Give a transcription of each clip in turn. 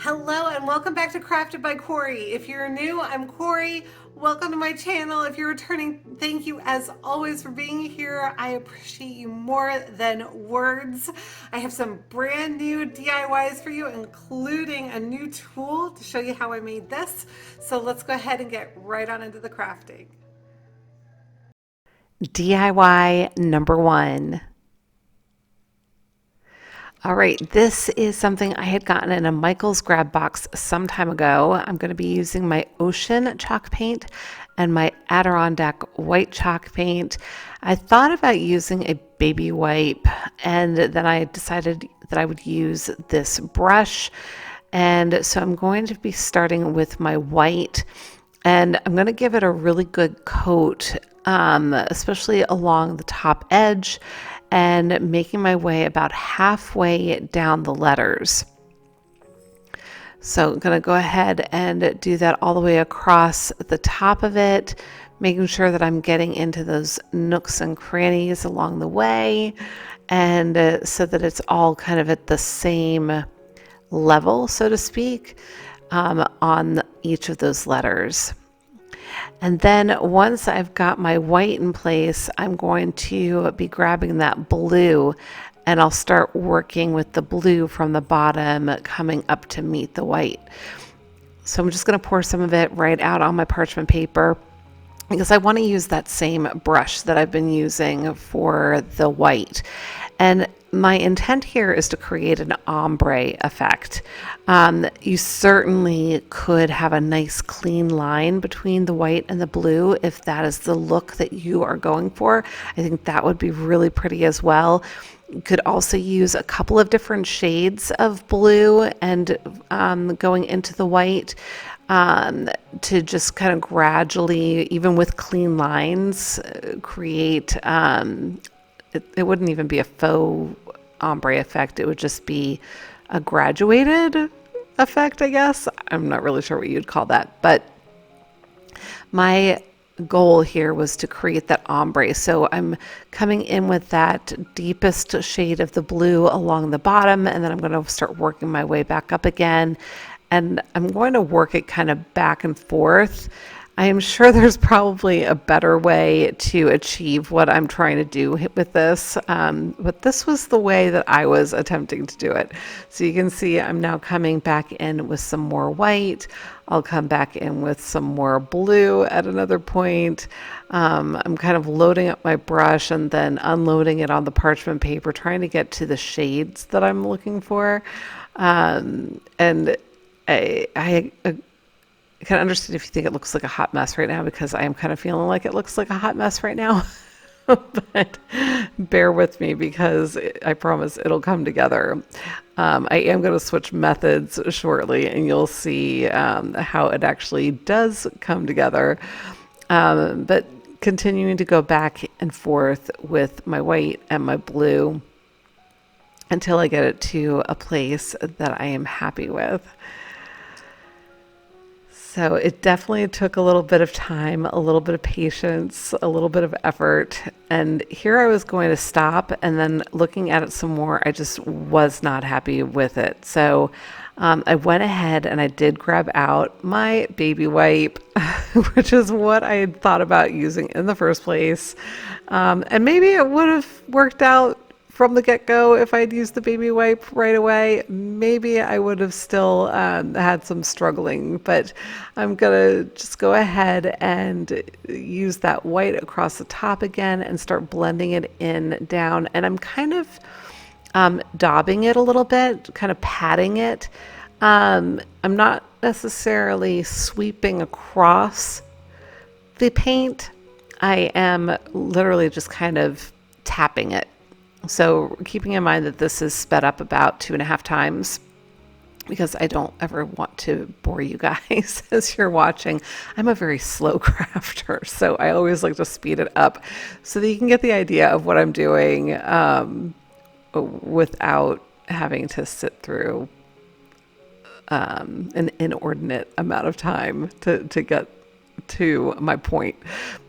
Hello and welcome back to Crafted by Corie. If you're new, I'm Corie. Welcome to my channel. If you're returning, thank you as always for being here. I appreciate you more than words. I have some brand new DIYs for you, including a new tool to show you how I made this. So let's go ahead and get right on into the crafting. DIY number one. All right, this is something I had gotten in a Michael's grab box some time ago. I'm going to be using my Ocean chalk paint and my Adirondack white chalk paint. I thought about using a baby wipe, and then I decided that I would use this brush. And so I'm going to be starting with my white, and I'm going to give it a really good coat, especially along the top edge, and making my way about halfway down the letters. So I'm going to go ahead and do that all the way across the top of it, making sure that I'm getting into those nooks and crannies along the way, and so that it's all kind of at the same level, so to speak, on each of those letters. And then once I've got my white in place, I'm going to be grabbing that blue, and I'll start working with the blue from the bottom coming up to meet the white. So I'm just going to pour some of it right out on my parchment paper, because I want to use that same brush that I've been using for the white. And my intent here is to create an ombre effect. You certainly could have a nice clean line between the white and the blue if that is the look that you are going for. I think that would be really pretty as well. You could also use a couple of different shades of blue and going into the white, to just kind of gradually, even with clean lines, create, it wouldn't even be a faux ombre effect. It would just be a graduated effect, I guess. I'm not really sure what you'd call that, but my goal here was to create that ombre. So I'm coming in with that deepest shade of the blue along the bottom, and then I'm going to start working my way back up again. And I'm going to work it kind of back and forth. I am sure there's probably a better way to achieve what I'm trying to do with this, but this was the way that I was attempting to do it. So you can see I'm now coming back in with some more white. I'll come back in with some more blue at another point. I'm kind of loading up my brush and then unloading it on the parchment paper, trying to get to the shades that I'm looking for. And I can understand if you think it looks like a hot mess right now, because I am kind of feeling like it looks like a hot mess right now. But bear with me, because I promise it'll come together. I am going to switch methods shortly, and you'll see how it actually does come together. But continuing to go back and forth with my white and my blue until I get it to a place that I am happy with. So it definitely took a little bit of time, a little bit of patience, a little bit of effort. And here I was going to stop, and then looking at it some more, I just was not happy with it. So I went ahead and I did grab out my baby wipe, which is what I had thought about using in the first place. And maybe it would have worked out from the get-go if I'd used the baby wipe right away. Maybe I would have still had some struggling, but I'm gonna just go ahead and use that white across the top again and start blending it in down. And I'm kind of daubing it a little bit, kind of patting it. I'm not necessarily sweeping across the paint. I am literally just kind of tapping it. So keeping in mind that this is sped up about 2.5 times, because I don't ever want to bore you guys as you're watching. I'm a very slow crafter, so I always like to speed it up so that you can get the idea of what I'm doing, without having to sit through an inordinate amount of time to get to my point.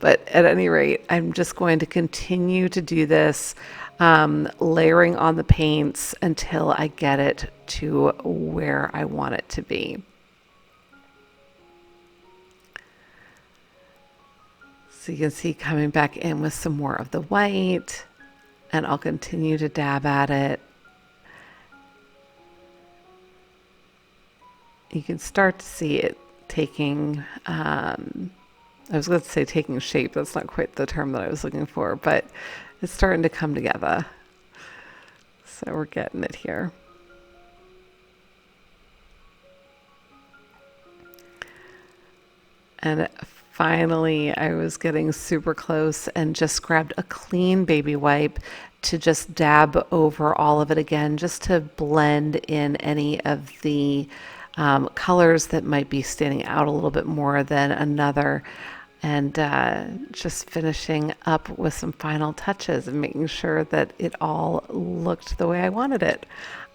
But at any rate, I'm just going to continue to do this, layering on the paints until I get it to where I want it to be. So you can see coming back in with some more of the white, and I'll continue to dab at it. You can start to see it taking, I was going to say taking shape. That's not quite the term that I was looking for, but it's starting to come together. So we're getting it here. And finally, I was getting super close and just grabbed a clean baby wipe to just dab over all of it again, just to blend in any of the colors that might be standing out a little bit more than another. And just finishing up with some final touches and making sure that it all looked the way I wanted it.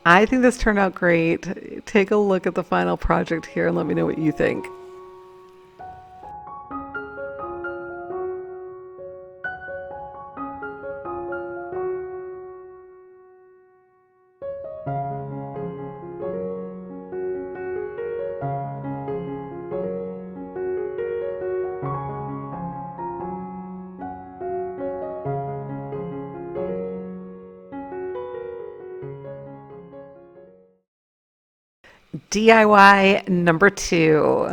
I think this turned out great. Take a look at the final project here and let me know what you think. DIY number 2.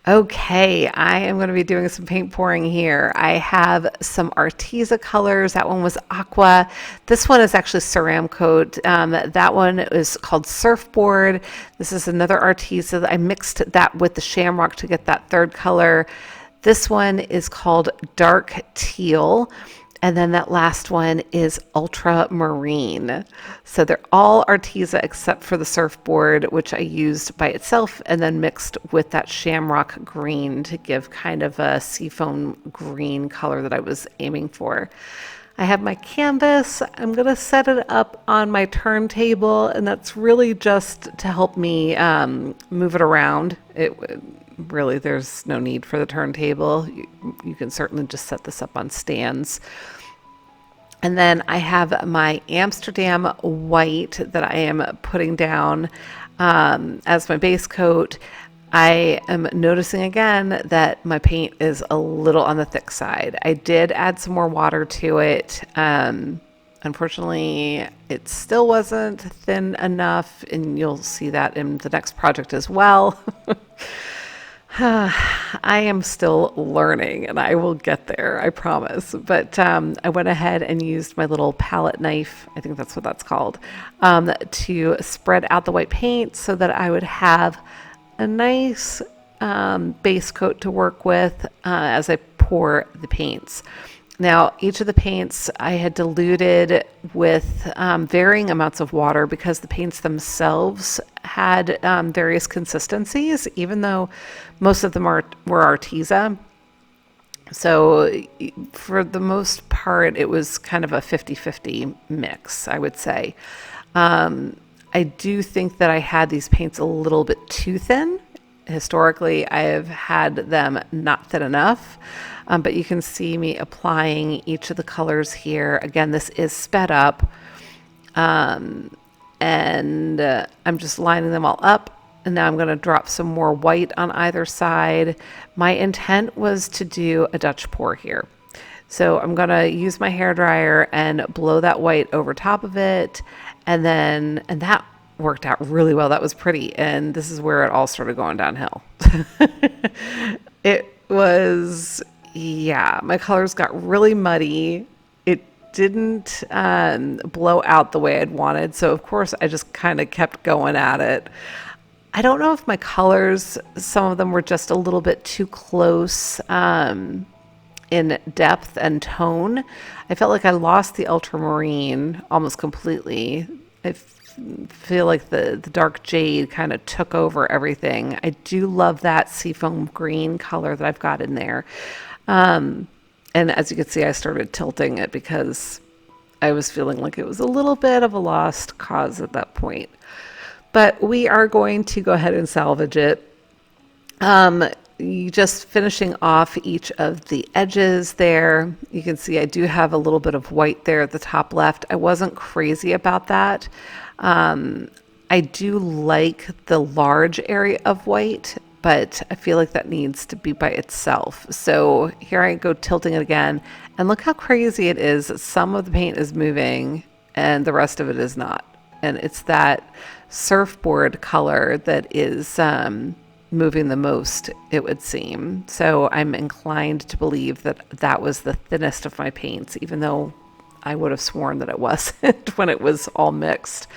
Okay, I am going to be doing some paint pouring here. I have some Arteza colors. That one was aqua. This one is actually Ceramcoat. That one is called Surfboard. This is another Arteza. I mixed that with the Shamrock to get that third color. This one is called Dark Teal. And then that last one is Ultramarine. So they're all Arteza except for the Surfboard, which I used by itself and then mixed with that Shamrock green to give kind of a seafoam green color that I was aiming for. I have my canvas. I'm going to set it up on my turntable, and that's really just to help me move it around. Really, there's no need for the turntable. You can certainly just set this up on stands. And then I have my Amsterdam white that I am putting down as my base coat. I am noticing again that my paint is a little on the thick side. I did add some more water to it. Unfortunately, it still wasn't thin enough, and you'll see that in the next project as well. I am still learning, and I will get there, I promise. But I went ahead and used my little palette knife, I think that's what that's called, to spread out the white paint so that I would have a nice base coat to work with as I pour the paints. Now, each of the paints I had diluted with varying amounts of water because the paints themselves had various consistencies, even though most of them were Arteza. So for the most part, it was kind of a 50-50 mix, I would say. I do think that I had these paints a little bit too thin. Historically, I have had them not thin enough. But you can see me applying each of the colors here. Again, this is sped up. And I'm just lining them all up. And now I'm going to drop some more white on either side. My intent was to do a Dutch pour here. So I'm going to use my hairdryer and blow that white over top of it. And that worked out really well. That was pretty. And this is where it all started going downhill. It was... Yeah, my colors got really muddy. It didn't blow out the way I'd wanted. So, of course, I just kind of kept going at it. I don't know if my colors, some of them were just a little bit too close in depth and tone. I felt like I lost the ultramarine almost completely. I feel like the dark jade kind of took over everything. I do love that seafoam green color that I've got in there. And as you can see, I started tilting it because I was feeling like it was a little bit of a lost cause at that point. But we are going to go ahead and salvage it. just finishing off each of the edges there. You can see I do have a little bit of white there at the top left. I wasn't crazy about that. I do like the large area of white, but I feel like that needs to be by itself. So here I go tilting it again, and look how crazy it is. Some of the paint is moving and the rest of it is not. And it's that surfboard color that is moving the most, it would seem. So I'm inclined to believe that that was the thinnest of my paints, even though I would have sworn that it wasn't when it was all mixed.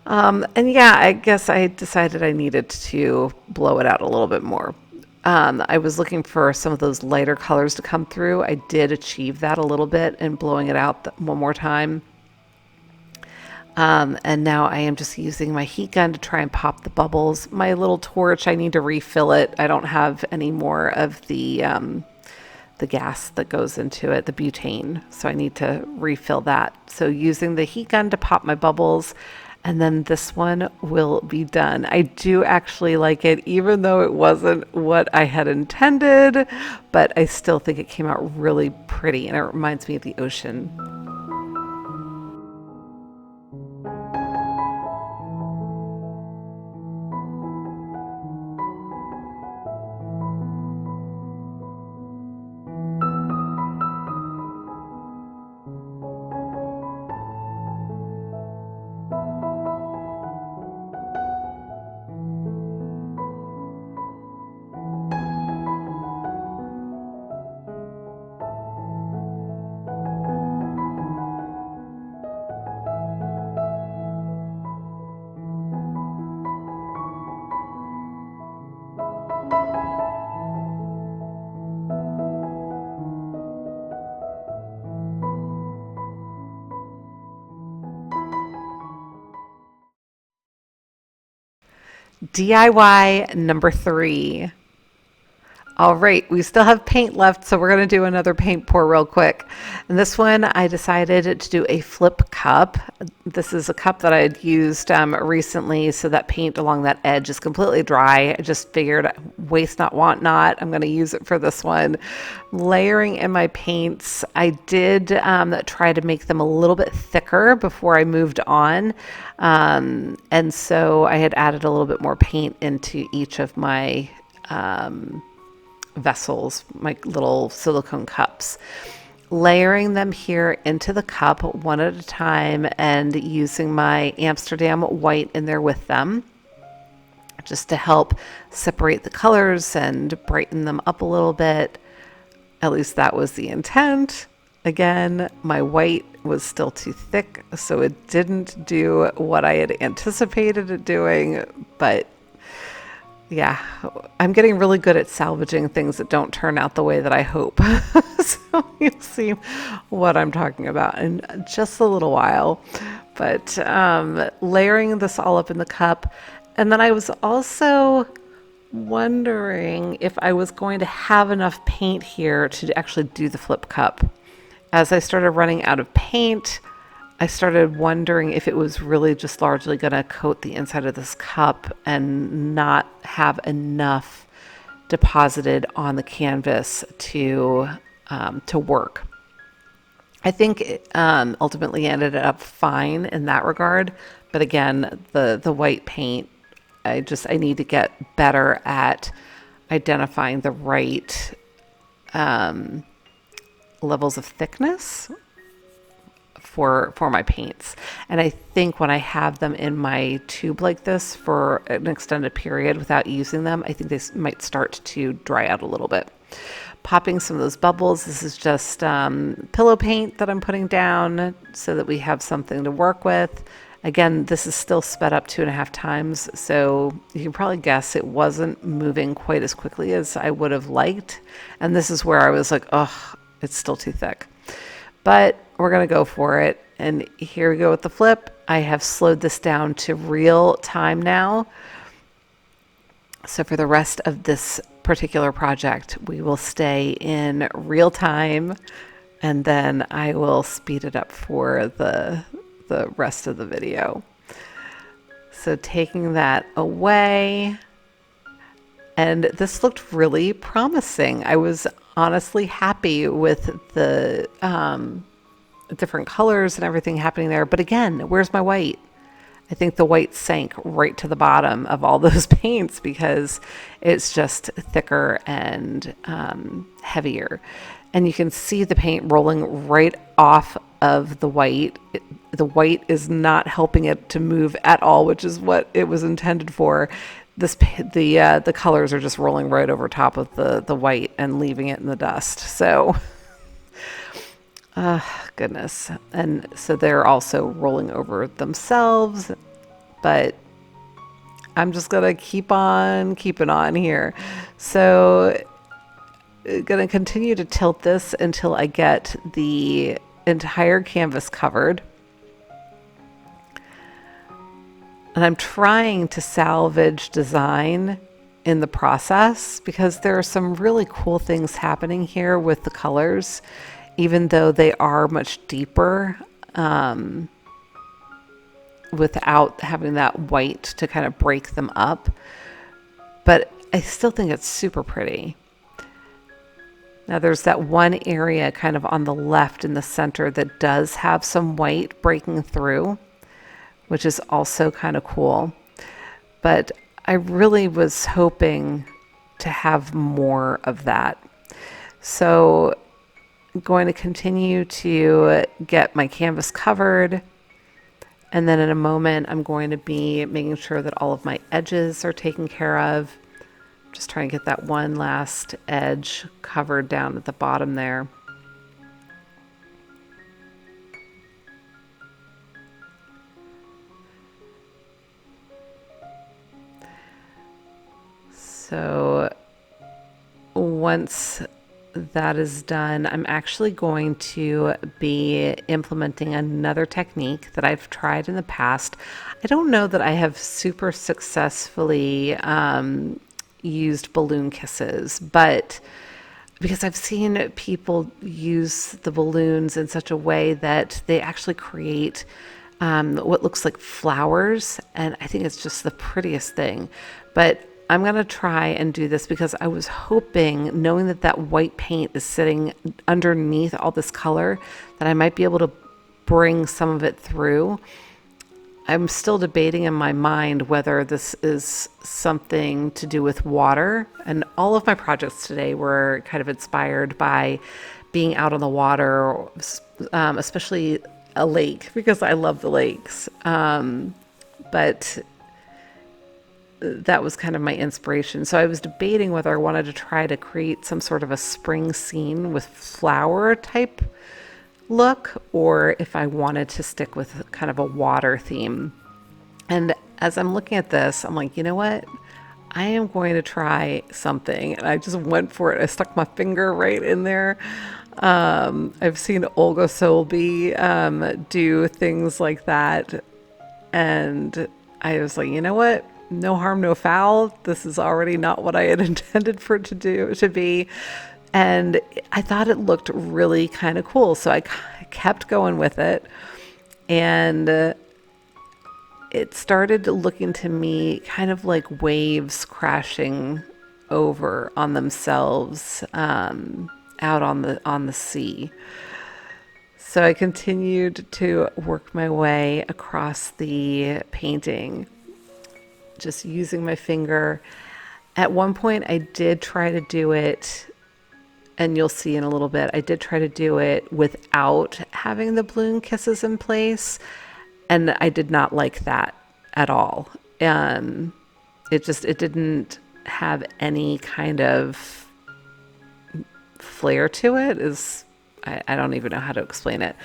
And yeah, I guess I decided I needed to blow it out a little bit more. I was looking for some of those lighter colors to come through. I did achieve that a little bit in blowing it out one more time. And now I am just using my heat gun to try and pop the bubbles. My little torch, I need to refill it. I don't have any more of the gas that goes into it, the butane. So I need to refill that. So using the heat gun to pop my bubbles, and then this one will be done. I do actually like it, even though it wasn't what I had intended, but I still think it came out really pretty, and it reminds me of the ocean. DIY number 3. All right, we still have paint left, so we're going to do another paint pour real quick. And this one, I decided to do a flip cup. This is a cup that I had used recently, so that paint along that edge is completely dry. I just figured, waste not, want not. I'm going to use it for this one. Layering in my paints, I did try to make them a little bit thicker before I moved on. And so I had added a little bit more paint into each of my vessels, my little silicone cups, layering them here into the cup one at a time and using my Amsterdam white in there with them just to help separate the colors and brighten them up a little bit. At least that was the intent. Again, my white was still too thick, so it didn't do what I had anticipated it doing, but yeah, I'm getting really good at salvaging things that don't turn out the way that I hope. So you'll see what I'm talking about in just a little while. But layering this all up in the cup. And then I was also wondering if I was going to have enough paint here to actually do the flip cup. As I started running out of paint, I started wondering if it was really just largely going to coat the inside of this cup and not have enough deposited on the canvas to work. I think it ultimately ended up fine in that regard, but again, the white paint, I need to get better at identifying the right levels of thickness for my paints. And I think when I have them in my tube like this for an extended period without using them, I think they might start to dry out a little bit. Popping some of those bubbles. This is just pillow paint that I'm putting down so that we have something to work with. Again, this is still sped up 2.5 times, so you can probably guess it wasn't moving quite as quickly as I would have liked. And this is where I was like, oh, it's still too thick. But we're going to go for it. And here we go with the flip. I have slowed this down to real time now. So for the rest of this particular project, we will stay in real time, and then I will speed it up for the rest of the video. So taking that away, And this looked really promising. I was honestly happy with the different colors and everything happening there. But again, where's my white? I think the white sank right to the bottom of all those paints because it's just thicker and heavier. And you can see the paint rolling right off of the white. The white is not helping it to move at all, which is what it was intended for. The colors are just rolling right over top of the white and leaving it in the dust. So goodness. And so they're also rolling over themselves, but I'm just going to keep on keeping on here. So going to continue to tilt this until I get the entire canvas covered. And I'm trying to salvage design in the process because there are some really cool things happening here with the colors, even though they are much deeper, without having that white to kind of break them up. But I still think it's super pretty. Now there's that one area kind of on the left in the center that does have some white breaking through, which is also kind of cool. But I really was hoping to have more of that. So I'm going to continue to get my canvas covered. And then in a moment, I'm going to be making sure that all of my edges are taken care of. Just trying to get that one last edge covered down at the bottom there. So once that is done, I'm actually going to be implementing another technique that I've tried in the past. I don't know that I have super successfully used balloon kisses, but because I've seen people use the balloons in such a way that they actually create what looks like flowers, and I think it's just the prettiest thing. But I'm going to try and do this because I was hoping, knowing that that white paint is sitting underneath all this color, that I might be able to bring some of it through. I'm still debating in my mind whether this is something to do with water. And all of my projects today were kind of inspired by being out on the water, especially a lake, because I love the lakes. But that was kind of my inspiration. So I was debating whether I wanted to try to create some sort of a spring scene with flower type look, or if I wanted to stick with kind of a water theme. And as I'm looking at this, I'm like, you know what? I am going to try something. And I just went for it. I stuck my finger right in there. I've seen Olga Solby do things like that. And I was like, you know what? No harm, no foul. This is already not what I had intended for it to be. And I thought it looked really kind of cool. So I kept going with it. And it started looking to me kind of like waves crashing over on themselves out on the sea. So I continued to work my way across the painting, just using my finger. At one point, I did try to do it, and you'll see in a little bit, I did try to do it without having the balloon kisses in place, and I did not like that at all. It didn't have any kind of flair to it. I don't even know how to explain it,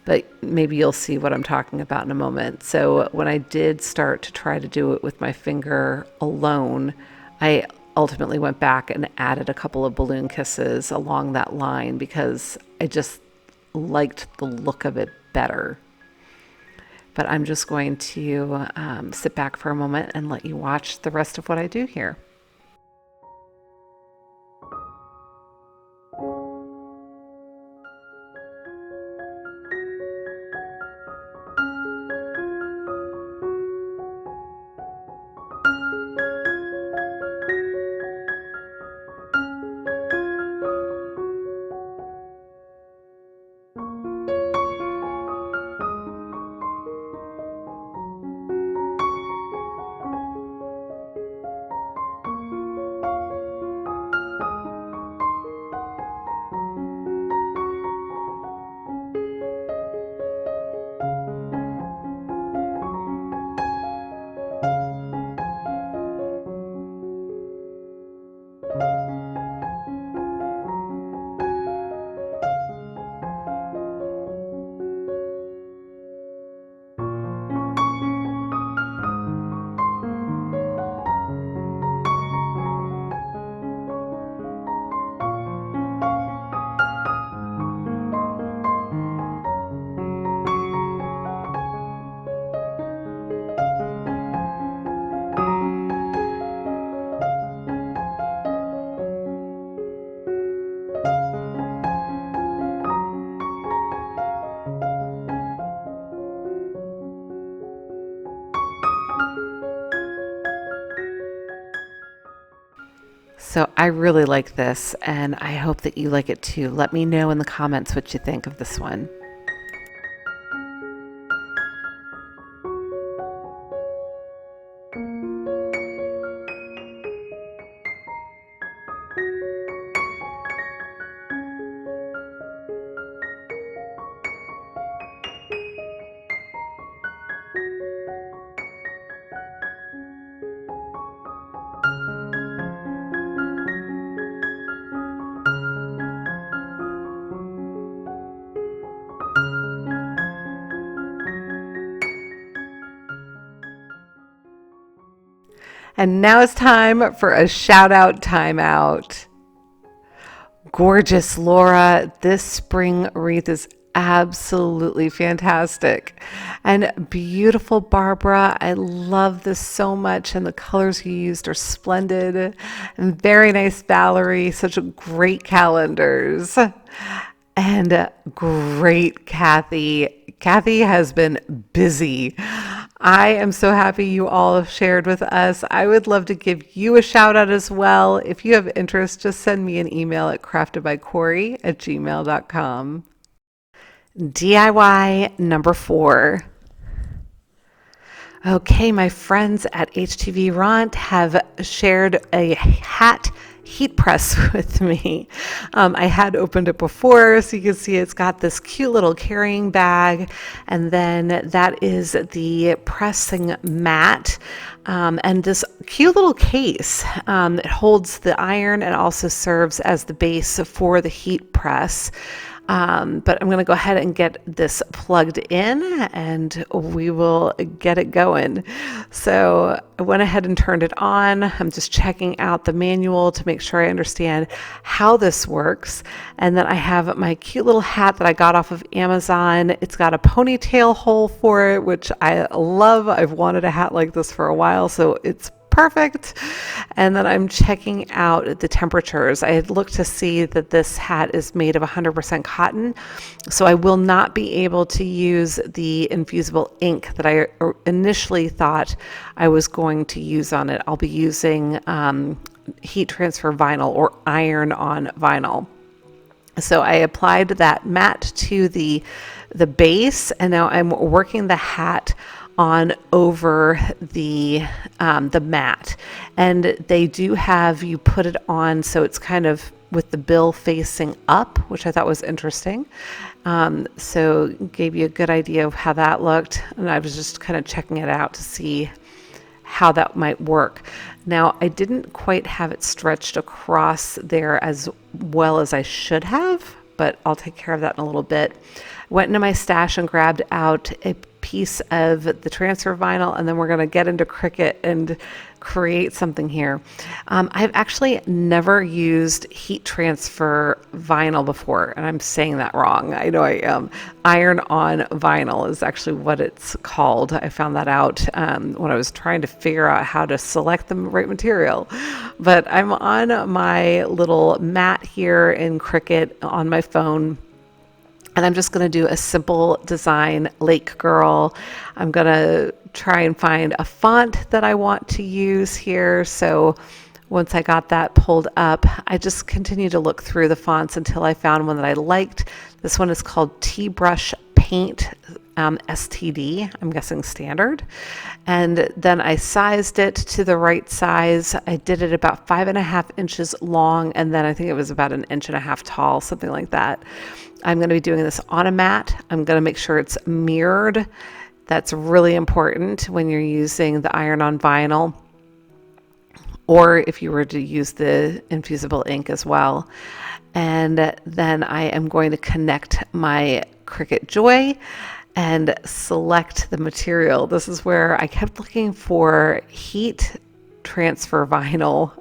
but maybe you'll see what I'm talking about in a moment. So when I did start to try to do it with my finger alone, I ultimately went back and added a couple of balloon kisses along that line because I just liked the look of it better. But I'm just going to sit back for a moment and let you watch the rest of what I do here. So I really like this, and I hope that you like it too. Let me know in the comments what you think of this one. And now it's time for a shout out timeout. Gorgeous Laura, this spring wreath is absolutely fantastic. And beautiful Barbara, I love this so much, and the colors you used are splendid. And very nice Valerie, such great calendars. And great Kathy. Kathy has been busy. I am so happy you all have shared with us. I would love to give you a shout out as well. If you have interest, just send me an email at craftedbycorie@gmail.com. DIY number 4. Okay, my friends at HTV Ront have shared a hat heat press with me. I had opened it before, so you can see it's got this cute little carrying bag, and then that is the pressing mat, and this cute little case. It holds the iron and also serves as the base for the heat press. But I'm going to go ahead and get this plugged in, and we will get it going. So I went ahead and turned it on. I'm just checking out the manual to make sure I understand how this works. And then I have my cute little hat that I got off of Amazon. It's got a ponytail hole for it, which I love. I've wanted a hat like this for a while, so it's perfect. And then I'm checking out the temperatures. I had looked to see that this hat is made of 100% cotton, so I will not be able to use the infusible ink that I initially thought I was going to use on it. I'll be using heat transfer vinyl or iron on vinyl. So I applied that mat to the base, and now I'm working the hat on over the mat. And they do have you put it on so it's kind of with the bill facing up, which I thought was interesting. So gave you a good idea of how that looked, and I was just kind of checking it out to see how that might work. Now, I didn't quite have it stretched across there as well as I should have, but I'll take care of that in a little bit. Went into my stash and grabbed out a piece of the transfer vinyl, and then we're going to get into Cricut and create something here. I've actually never used heat transfer vinyl before, and I'm saying that wrong. I know I am. Iron on vinyl is actually what it's called. I found that out when I was trying to figure out how to select the right material. But I'm on my little mat here in Cricut on my phone, and I'm just going to do a simple design, Lake Girl. I'm going to try and find a font that I want to use here. So once I got that pulled up, I just continued to look through the fonts until I found one that I liked. This one is called T-Brush Paint STD, I'm guessing standard. And then I sized it to the right size. I did it about 5.5 inches long, and then I think it was about 1.5 inches tall, something like that. I'm going to be doing this on a mat. I'm going to make sure it's mirrored. That's really important when you're using the iron on vinyl, or if you were to use the infusible ink as well. And then I am going to connect my Cricut Joy and select the material. This is where I kept looking for heat transfer vinyl.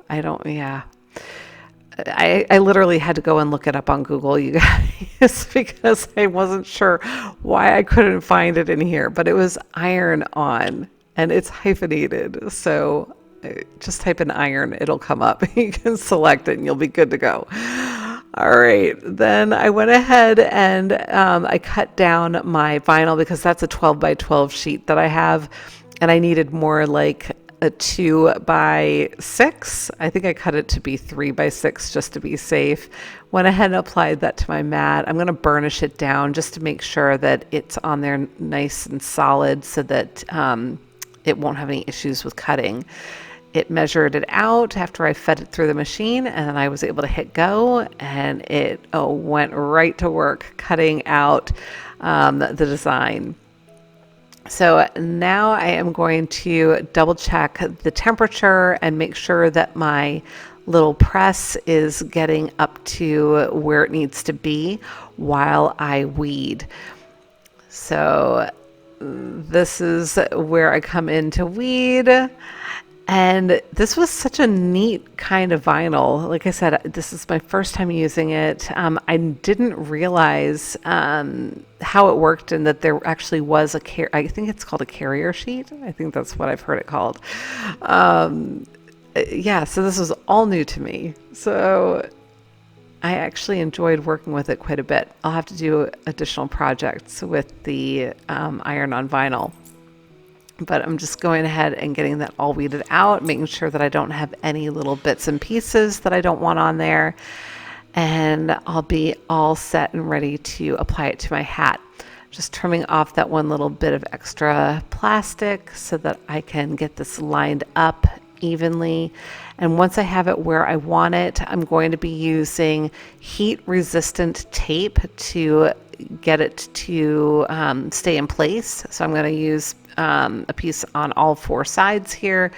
I literally had to go and look it up on Google, you guys, because I wasn't sure why I couldn't find it in here, but it was iron on, and it's hyphenated. So just type in iron, it'll come up. You can select it and you'll be good to go. All right, then I went ahead and I cut down my vinyl because that's a 12 by 12 sheet that I have, and I needed more like a 2x6. I think I cut it to be 3x6 just to be safe. Went ahead and applied that to my mat. I'm going to burnish it down just to make sure that it's on there nice and solid so that it won't have any issues with cutting. It measured it out after I fed it through the machine, and then I was able to hit go, and it went right to work cutting out the design. So now I am going to double check the temperature and make sure that my little press is getting up to where it needs to be while I weed. So this is where I come in to weed. And this was such a neat kind of vinyl. Like I said, this is my first time using it. I didn't realize how it worked and that there actually was I think it's called a carrier sheet. I think that's what I've heard it called. Yeah, so this was all new to me. So I actually enjoyed working with it quite a bit. I'll have to do additional projects with the iron on vinyl. But I'm just going ahead and getting that all weeded out, making sure that I don't have any little bits and pieces that I don't want on there. And I'll be all set and ready to apply it to my hat. Just trimming off that one little bit of extra plastic so that I can get this lined up evenly. And once I have it where I want it, I'm going to be using heat resistant tape to get it to stay in place. So I'm going to use a piece on all four sides here,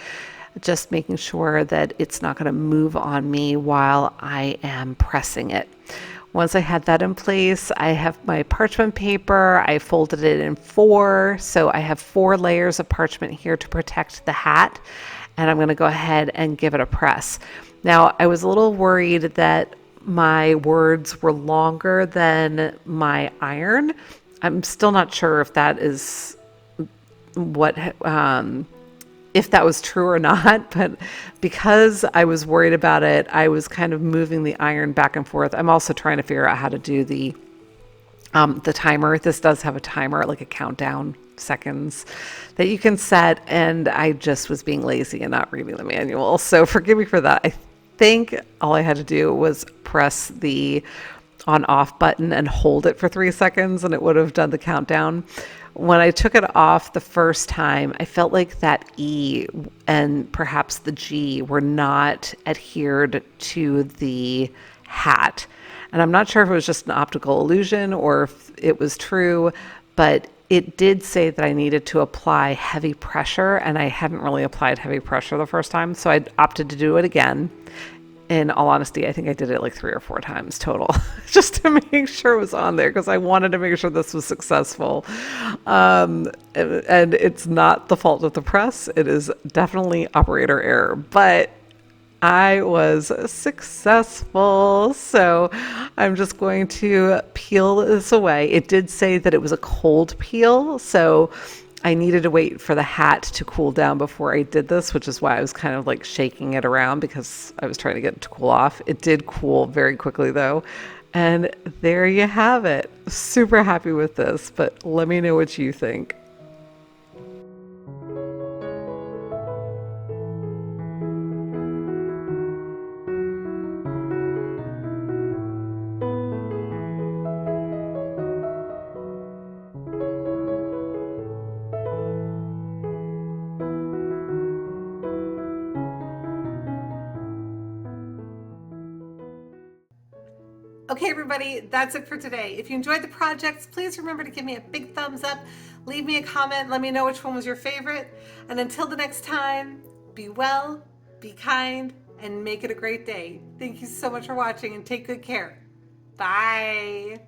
just making sure that it's not going to move on me while I am pressing it. Once I had that in place, I have my parchment paper. I folded it in 4, so I have 4 layers of parchment here to protect the hat, and I'm going to go ahead and give it a press. Now, I was a little worried that my words were longer than my iron. I'm still not sure if that is what if that was true or not, but because I was worried about it, I was kind of moving the iron back and forth. I'm also trying to figure out how to do the timer. This does have a timer, like a countdown seconds that you can set, and I just was being lazy and not reading the manual, so forgive me for that. I think all I had to do was press the on off button and hold it for 3 seconds and it would have done the countdown. When I took it off the first time, I felt like that E and perhaps the G were not adhered to the hat. And I'm not sure if it was just an optical illusion or if it was true, but it did say that I needed to apply heavy pressure, and I hadn't really applied heavy pressure the first time, so I opted to do it again. In all honesty, I think I did it like 3 or 4 times total, just to make sure it was on there, because I wanted to make sure this was successful. And it's not the fault of the press. It is definitely operator error, but I was successful. So I'm just going to peel this away. It did say that it was a cold peel, so I needed to wait for the hat to cool down before I did this, which is why I was kind of like shaking it around because I was trying to get it to cool off. It did cool very quickly though. And there you have it. Super happy with this, but let me know what you think. Okay, everybody, that's it for today. If you enjoyed the projects, please remember to give me a big thumbs up, leave me a comment, let me know which one was your favorite. And until the next time, be well, be kind, and make it a great day. Thank you so much for watching and take good care. Bye.